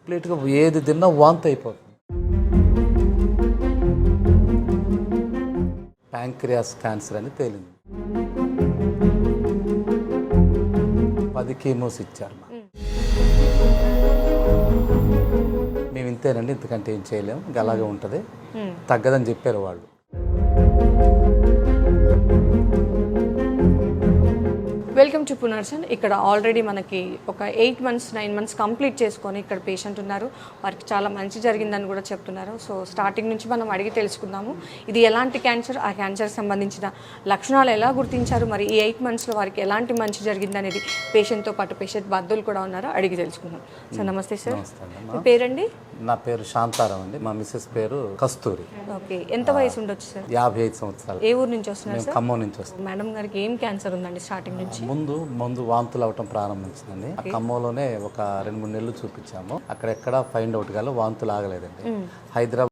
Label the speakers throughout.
Speaker 1: కంప్లీట్గా ఏది తిన్నా వాంతి అయిపోతుంది. ప్యాంక్రియాస్ క్యాన్సర్ అని తేలింది. 10 కీమోస్ ఇచ్చారు. మేము ఇంతేనండి, ఇంతకంటే ఏం చేయలేము, ఇంకా అలాగే ఉంటుంది, తగ్గదని చెప్పారు వాళ్ళు.
Speaker 2: వెల్కమ్ టు పునర్సన్. ఇక్కడ ఆల్రెడీ మనకి ఒక 8 months 9 months కంప్లీట్ చేసుకొని ఇక్కడ పేషెంట్ ఉన్నారు. వారికి చాలా మంచి జరిగిందని కూడా చెప్తున్నారు. సో స్టార్టింగ్ నుంచి మనం అడిగి తెలుసుకుందాము, ఇది ఎలాంటి క్యాన్సర్, ఆ క్యాన్సర్కి సంబంధించిన లక్షణాలు ఎలా గుర్తించారు, మరి ఈ 8 monthsలో వారికి ఎలాంటి మంచి జరిగింది అనేది పేషెంట్తో పాటు పేషెంట్ బంధువులు కూడా ఉన్నారు, అడిగి తెలుసుకుందాం. సార్ నమస్తే సార్. మీ పేరండి?
Speaker 1: నా పేరు శాంతారాం అండి. మా మిస్సెస్ పేరు కస్తూరి.
Speaker 2: ఓకే, ఎంత వయసు ఉండొచ్చు సార్?
Speaker 1: 55 సంవత్సరాలు.
Speaker 2: ఏ ఊరు నుంచి వస్తున్నారు సార్?
Speaker 1: ఖమ్మం నుంచి వస్తాం.
Speaker 2: మేడం గారికి ఏం క్యాన్సర్ ఉందండి స్టార్టింగ్ నుంచి?
Speaker 1: ముందు వాంతులు అవటం ప్రారంభించిందండి. ఆ ఖమ్మంలోనే ఒక 2-3 నెలలు చూపించాము. అక్కడెక్కడ ఫైండ్ అవుట్ కాదు, వాంతులు ఆగలేదండి. హైదరాబాద్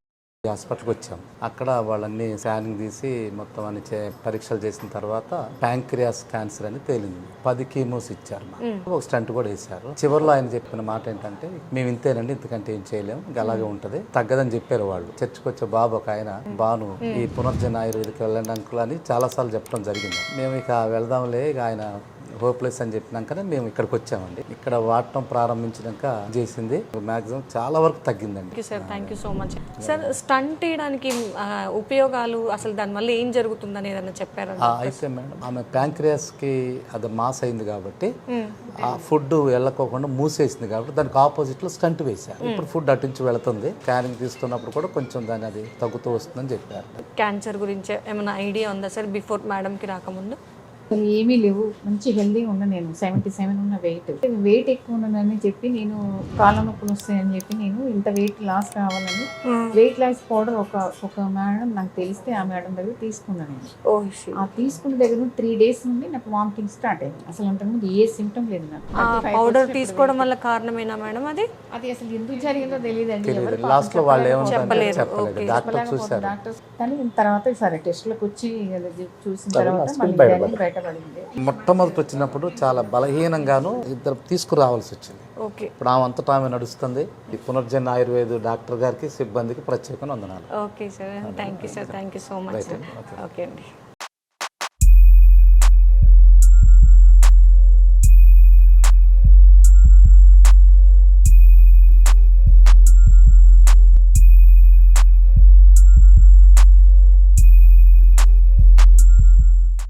Speaker 1: హాస్పిటల్కి వచ్చాము. అక్కడ వాళ్ళన్ని స్కానింగ్ తీసి మొత్తం అన్ని పరీక్షలు చేసిన తర్వాత ప్యాంక్రియాస్ క్యాన్సర్ అని తేలింది. 10 కీమోస్ ఇచ్చారు. ఒక స్టంట్ కూడా వేశారు. చివరిలో ఆయన చెప్పిన మాట ఏంటంటే, మేము ఇంతేనండి, ఇంతకంటే ఏం చేయలేము, ఇంకా అలాగే ఉంటది, తగ్గదని చెప్పారు వాళ్ళు. చర్చికి వచ్చే బాబు ఒక ఆయన, బాను ఈ పునర్జన ఆయుర్వేదికి వెళ్ళండి అంకుల్ అని చాలా సార్లు చెప్పడం జరిగింది. మేము ఇక వెళ్దాంలే, ఇక ఆయన హోప్లెస్ అని చెప్పినాకనే మేము ఇక్కడికి వచ్చామండి. ఇక్కడ వాడటం ప్రారంభించినాక చేసింది మాక్సిమం చాలా వరకు తగ్గిందండి.
Speaker 2: Sir thank you so much. Sir stent వేయడానికి ఉపయోగాలు, అసలు దానివల్ల ఏం జరుగుతుందని ఏదైనా చెప్పారా?
Speaker 1: అయితే మేడం, ఆమె ప్యాంక్రియాస్కి అది మాస్ అయింది కాబట్టి ఆ ఫుడ్ వెళ్ళకోకుండా మూసేసింది కాబట్టి దానికి ఆపోజిట్లో స్టంట్ వేశారు. ఇప్పుడు ఫుడ్ అటు నుంచి వెళుతుంది. స్కానింగ్ తీస్తున్నప్పుడు కూడా కొంచెం దాన్ని అది తగ్గుతూ వస్తుందని చెప్పారు.
Speaker 2: క్యాన్సర్ గురించి ఏమైనా ఐడియా ఉందా సార్ బిఫోర్ మేడంకి రాకముందు?
Speaker 3: ఏమీ లేవు, మంచి హెల్దీగా ఉన్నా. నేను 77 ఉన్న వెయిట్ ఎక్కువ ఉన్నానని చెప్పి, నేను కాళ్ళ నొప్పులు వస్తాయని చెప్పి, నేను ఇంత వెయిట్ లాస్ కావాలని వెయిట్ లాస్ పౌడర్ ఒక మేడం నాకు తెలిస్తే ఆ మేడం దగ్గర తీసుకున్నాను. నేను ఆ తీసుకున్న దగ్గర 3 days నుండి నాకు వామిటింగ్ స్టార్ట్ అయింది. అసలు అంతకుముందు ఏ సిమ్టమ్ లేదు నాకు.
Speaker 2: పౌడర్ తీసుకోవడం వల్ల కారణమేనా మేడం? అది
Speaker 3: అసలు ఎందుకు జరిగిందో తెలియదండి, డాక్టర్స్. కానీ తర్వాత సరే టెస్ట్లకు వచ్చి చూసిన తర్వాత మళ్ళీ బయట
Speaker 1: మొట్టమొదటి వచ్చినప్పుడు చాలా బలహీనంగాను ఇద్దరు తీసుకురావాల్సి వచ్చింది. ఇప్పుడు ఆమె అంతటా ఆమె నడుస్తుంది. ఈ పునర్జన ఆయుర్వేద డాక్టర్ గారికి, సిబ్బందికి ప్రత్యేకంగా వందనాలు.
Speaker 2: Okay sir, thank you sir, thank you so much. Okay అండి.